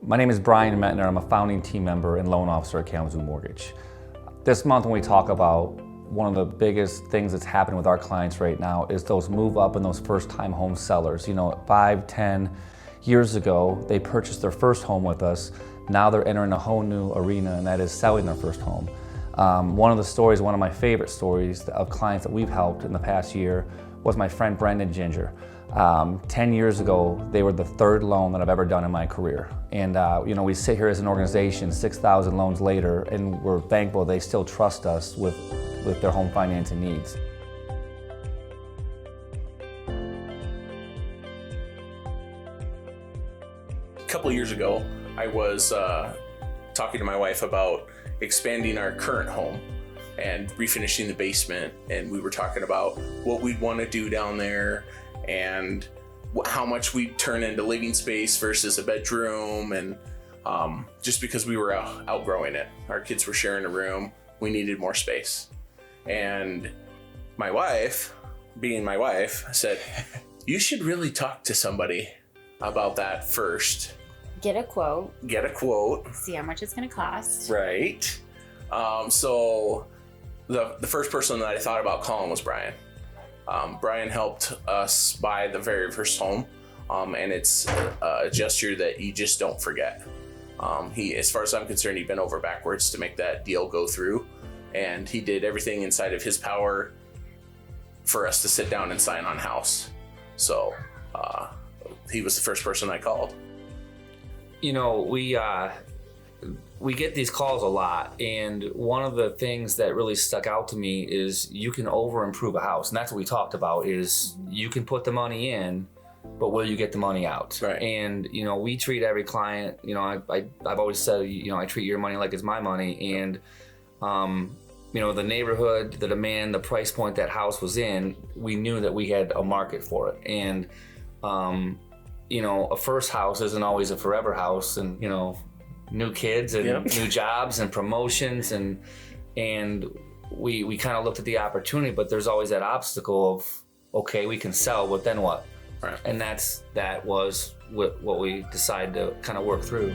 My name is Brian Methner. I'm a founding team member and loan officer at Kalamazoo Mortgage. This month when we talk about one of the biggest things that's happening with our clients right now is those move up and those first time home sellers. 5, 10 years ago, they purchased their first home with us. Now they're entering a whole new arena, and that is selling their first home. One of my favorite stories of clients that we've helped in the past year was my friend Brendan Ginger. 10 years ago, they were the third loan that I've ever done in my career. And we sit here as an organization 6,000 loans later, and we're thankful they still trust us with their home financing needs. A couple of years ago, I was talking to my wife about expanding our current home and refinishing the basement, and we were talking about what we'd want to do down there and how much we'd turn into living space versus a bedroom, and just because we were outgrowing it. Our kids were sharing a room, we needed more space. And my wife, being my wife, said, you should really talk to somebody about that first. Get a quote. See how much it's going to cost. Right. So the first person that I thought about calling was Brian. Brian helped us buy the very first home, and it's a gesture that you just don't forget. As far as I'm concerned, he bent over backwards to make that deal go through, and he did everything inside of his power for us to sit down and sign on house. So he was the first person I called. We get these calls a lot, and one of the things that really stuck out to me is you can over improve a house, and that's what we talked about. Is you can put the money in, but will you get the money out? Right. And we treat every client. I've always said I treat your money like it's my money, and the neighborhood, the demand, the price point that house was in, we knew that we had a market for it. And a first house isn't always a forever house, and new kids and new jobs and promotions, and we kind of looked at the opportunity, but there's always that obstacle of, okay, we can sell, but then what? Right. And that was what we decided to kind of work through.